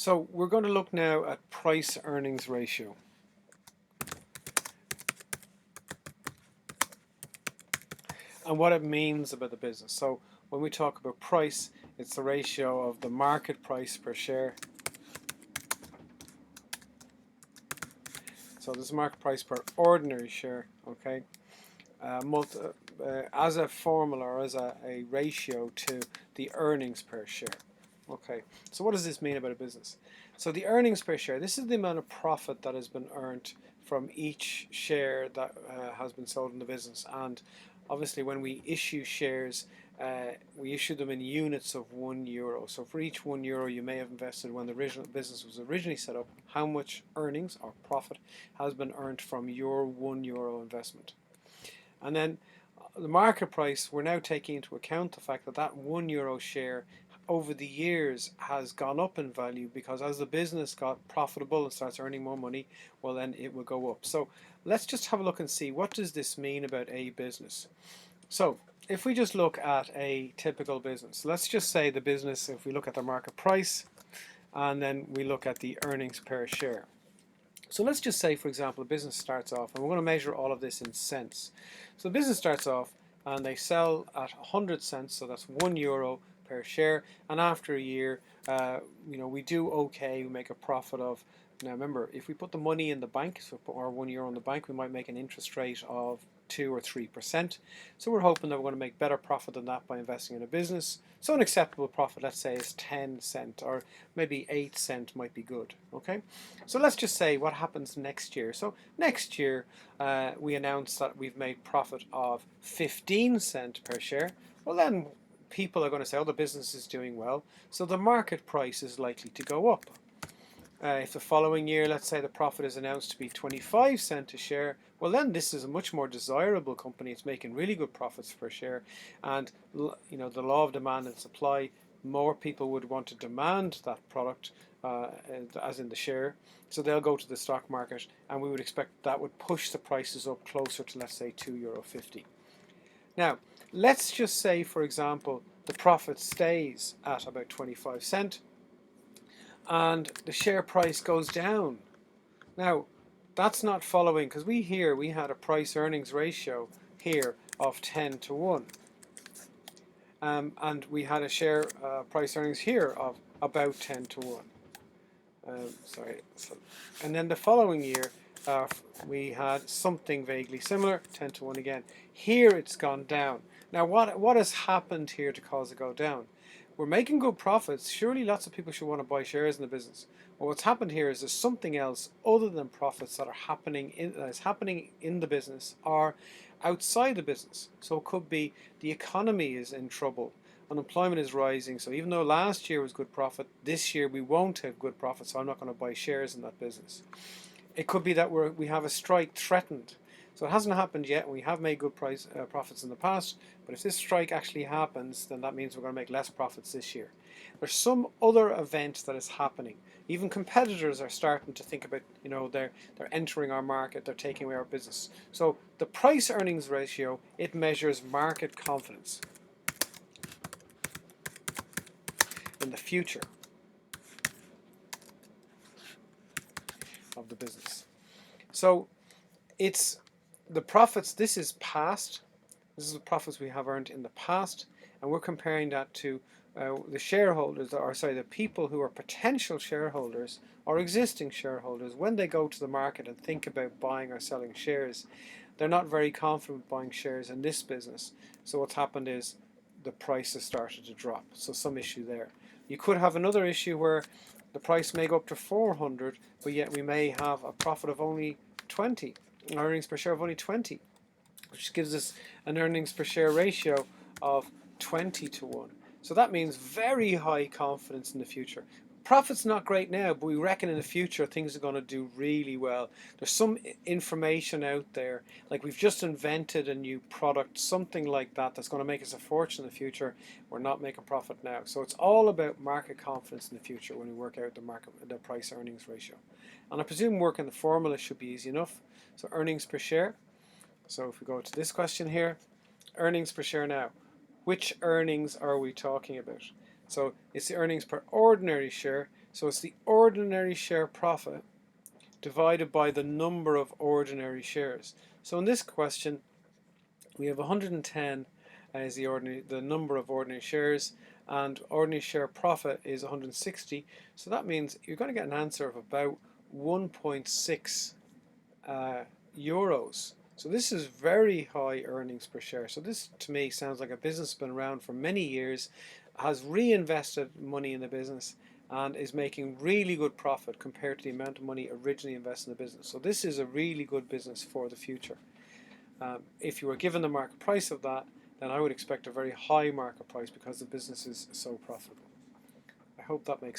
So we're going to look now at price earnings ratio. And what it means about the business. So when we talk about price, it's the ratio of the market price per share. So this is market price per ordinary share, okay, as a formula or as a ratio to the earnings per share. Okay, so what does this mean about a business? So the earnings per share, this is the amount of profit that has been earned from each share that has been sold in the business. And obviously when we issue shares, we issue them in units of €1. So for each €1 you may have invested when the original business was originally set up, how much earnings or profit has been earned from your €1 investment. And then the market price, we're now taking into account the fact that that €1 share over the years has gone up in value, because as the business got profitable and starts earning more money, well then it will go up. So let's just have a look and see, what does this mean about a business? So if we just look at a typical business, let's just say the business, if we look at the market price and then we look at the earnings per share. So let's just say, for example, a business starts off, and we're going to measure all of this in cents. So the business starts off and they sell at 100 cents, so that's €1 per share. And after a year, we do okay, we make a profit of, now remember, if we put the money in the bank, so put our €1 in the bank, we might make an interest rate of 2 or 3%. So we're hoping that we're going to make better profit than that by investing in a business. So an acceptable profit, let's say, is 10 cents, or maybe 8 cents might be good. Okay, so let's just say what happens next year. So next year we announce that we've made profit of 15 cents per share. Well, then people are going to say, oh, the business is doing well, so the market price is likely to go up. If the following year, let's say, the profit is announced to be 25 cents a share, well then this is a much more desirable company. It's making really good profits per share, and the law of demand and supply, more people would want to demand that product, as in the share, so they'll go to the stock market, and we would expect that would push the prices up closer to, let's say, €2.50. Now let's just say, for example, the profit stays at about 25 cents and the share price goes down. Now that's not following, because we had a price earnings ratio here of 10 to 1, and we had a share price earnings here of about 10 to 1. And then the following year we had something vaguely similar, 10 to 1 again. Here it's gone down. Now what has happened here to cause it go down? We're making good profits. Surely lots of people should want to buy shares in the business. Well, what's happened here is there's something else other than profits that is happening in the business or outside the business. So it could be the economy is in trouble, unemployment is rising, so even though last year was good profit, this year we won't have good profit, so I'm not going to buy shares in that business. It could be that we have a strike threatened. So it hasn't happened yet. We have made good profits in the past, but if this strike actually happens, then that means we're going to make less profits this year. There's some other event that is happening. Even competitors are starting to think about, they're entering our market, they're taking away our business. So the price earnings ratio, it measures market confidence in the future of the business. So it's the profits, this is past, this is the profits we have earned in the past, and we're comparing that to the shareholders, or sorry, the people who are potential shareholders or existing shareholders. When they go to the market and think about buying or selling shares, they're not very confident buying shares in this business. So what's happened is the price has started to drop. So some issue there. You could have another issue where the price may go up to 400, but yet we may have a profit of only 20, earnings per share of only 20, which gives us an earnings per share ratio of 20 to 1. So that means very high confidence in the future. Profit's not great now, but we reckon in the future things are going to do really well. There's some information out there, like we've just invented a new product, something like that, that's going to make us a fortune in the future. We're not making profit now. So it's all about market confidence in the future when we work out the price earnings ratio. And I presume working the formula should be easy enough. So earnings per share. So if we go to this question here, earnings per share now. Which earnings are we talking about? So it's the earnings per ordinary share So it's the ordinary share profit divided by the number of ordinary shares. So in this question, we have 110 as the number of ordinary shares, and ordinary share profit is 160. So that means you're going to get an answer of about 1.6 euros. So this is very high earnings per share. So this to me sounds like a business that's been around for many years, has reinvested money in the business, and is making really good profit compared to the amount of money originally invested in the business. So this is a really good business for the future. If you were given the market price of that, then I would expect a very high market price because the business is so profitable. I hope that makes sense.